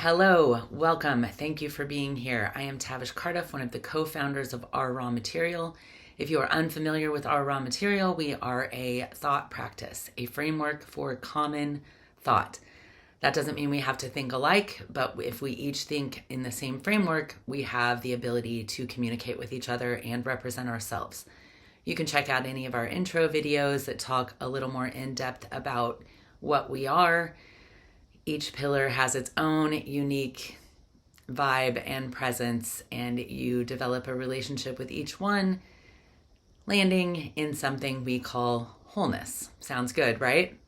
Hello, welcome. Thank you for being here. I am Tavish Cardiff, one of the co-founders of Our Raw Material. If you are unfamiliar with Our Raw Material, we are a thought practice, a framework for common thought. That doesn't mean we have to think alike, but if we each think in the same framework, we have the ability to communicate with each other and represent ourselves. You can check out any of our intro videos that talk a little more in depth about what we are. Each pillar has its own unique vibe and presence, and you develop a relationship with each one, landing in something we call wholeness. Sounds good, right?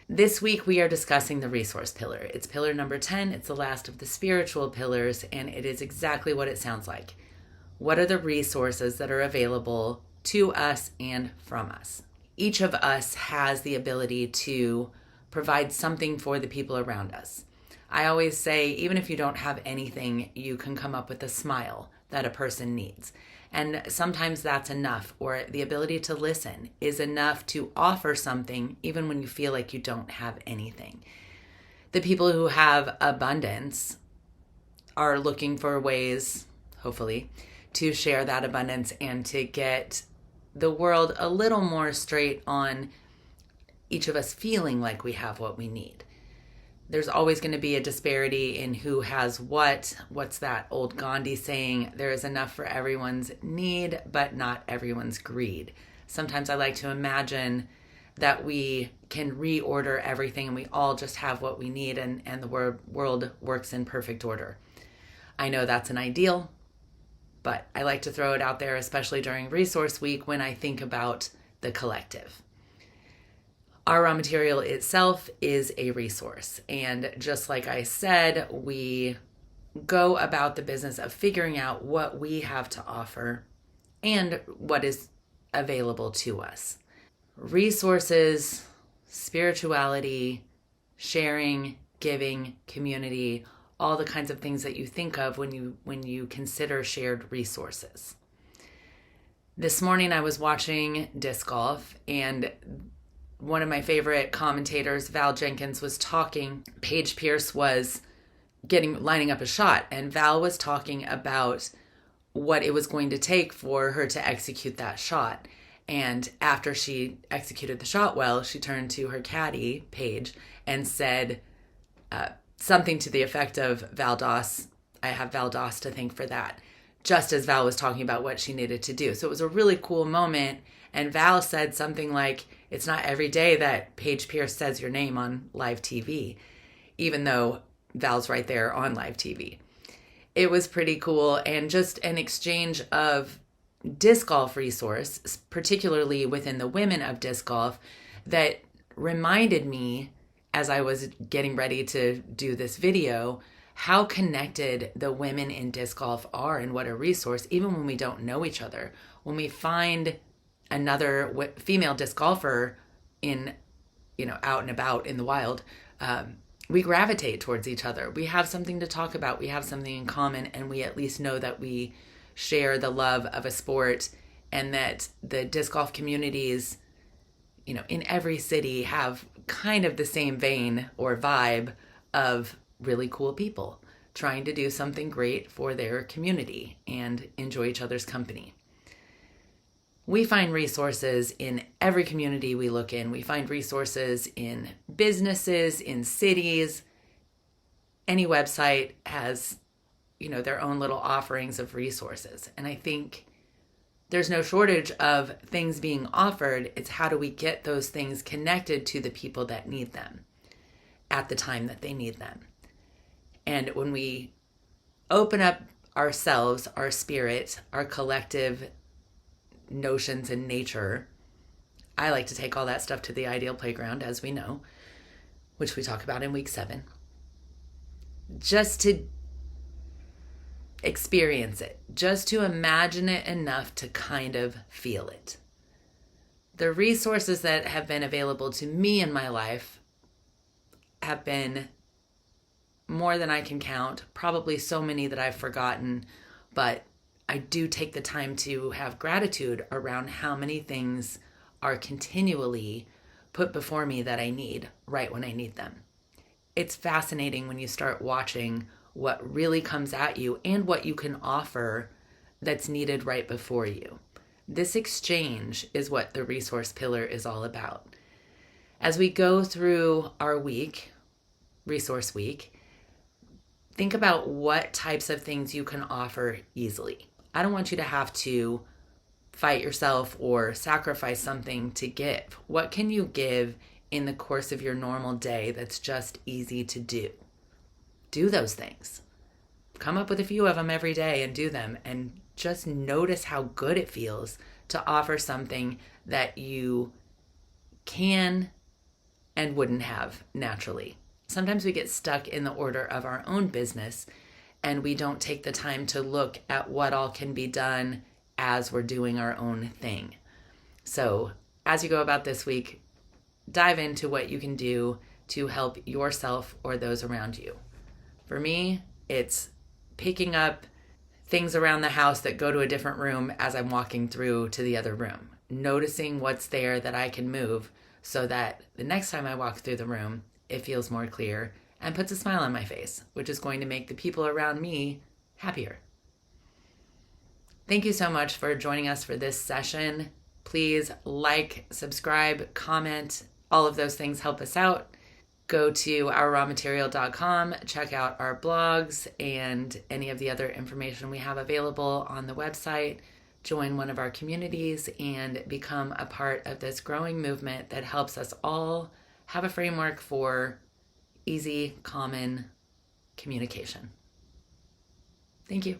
This week we are discussing the resource pillar. It's pillar number 10. It's the last of the spiritual pillars, and it is exactly what it sounds like. What are the resources that are available to us and from us? Each of us has the ability to provide something for the people around us. I always say, even if you don't have anything, you can come up with a smile that a person needs. And sometimes that's enough, or the ability to listen is enough to offer something even when you feel like you don't have anything. The people who have abundance are looking for ways, hopefully, to share that abundance and to get the world a little more straight on each of us feeling like we have what we need. There's always going to be a disparity in who has what. What's that old Gandhi saying? There is enough for everyone's need, but not everyone's greed. Sometimes I like to imagine that we can reorder everything and we all just have what we need and the world works in perfect order. I know that's an ideal, but I like to throw it out there, especially during Resource Week when I think about the collective. Our raw material itself is a resource. And just like I said, we go about the business of figuring out what we have to offer and what is available to us. Resources, spirituality, sharing, giving, community, all the kinds of things that you think of when you consider shared resources. This morning I was watching disc golf, and one of my favorite commentators, Val Jenkins, was talking. Paige Pierce was lining up a shot, and Val was talking about what it was going to take for her to execute that shot. And after she executed the shot well, she turned to her caddy, Paige, and said something to the effect of, Val Doss, I have Val Doss to thank for that, just as Val was talking about what she needed to do. So it was a really cool moment. And Val said something like, it's not every day that Paige Pierce says your name on live TV, even though Val's right there on live TV. It was pretty cool, and just an exchange of disc golf resource, particularly within the women of disc golf, that reminded me as I was getting ready to do this video, how connected the women in disc golf are and what a resource, even when we don't know each other. When we find another female disc golfer out and about in the wild, we gravitate towards each other. We have something to talk about. We have something in common, and we at least know that we share the love of a sport, and that the disc golf communities, in every city have kind of the same vein or vibe of really cool people trying to do something great for their community and enjoy each other's company. We find resources in every community we look in. We find resources in businesses, in cities. Any website has, their own little offerings of resources. And I think there's no shortage of things being offered. It's how do we get those things connected to the people that need them at the time that they need them. And when we open up ourselves, our spirit, our collective notions in nature, I like to take all that stuff to the ideal playground, as we know, which we talk about in week 7, just to experience it, just to imagine it enough to kind of feel it. The resources that have been available to me in my life have been more than I can count, probably so many that I've forgotten, but I do take the time to have gratitude around how many things are continually put before me that I need right when I need them. It's fascinating when you start watching what really comes at you and what you can offer that's needed right before you. This exchange is what the resource pillar is all about. As we go through our week, resource week, think about what types of things you can offer easily. I don't want you to have to fight yourself or sacrifice something to give. What can you give in the course of your normal day that's just easy to do? Do those things. Come up with a few of them every day and do them, and just notice how good it feels to offer something that you can and wouldn't have naturally. Sometimes we get stuck in the order of our own business and we don't take the time to look at what all can be done as we're doing our own thing. So as you go about this week, dive into what you can do to help yourself or those around you. For me, it's picking up things around the house that go to a different room as I'm walking through to the other room. Noticing what's there that I can move so that the next time I walk through the room, it feels more clear and puts a smile on my face, which is going to make the people around me happier. Thank you so much for joining us for this session. Please like, subscribe, comment. All of those things help us out. Go to ourrawmaterial.com, check out our blogs and any of the other information we have available on the website. Join one of our communities and become a part of this growing movement that helps us all have a framework for easy, common communication. Thank you.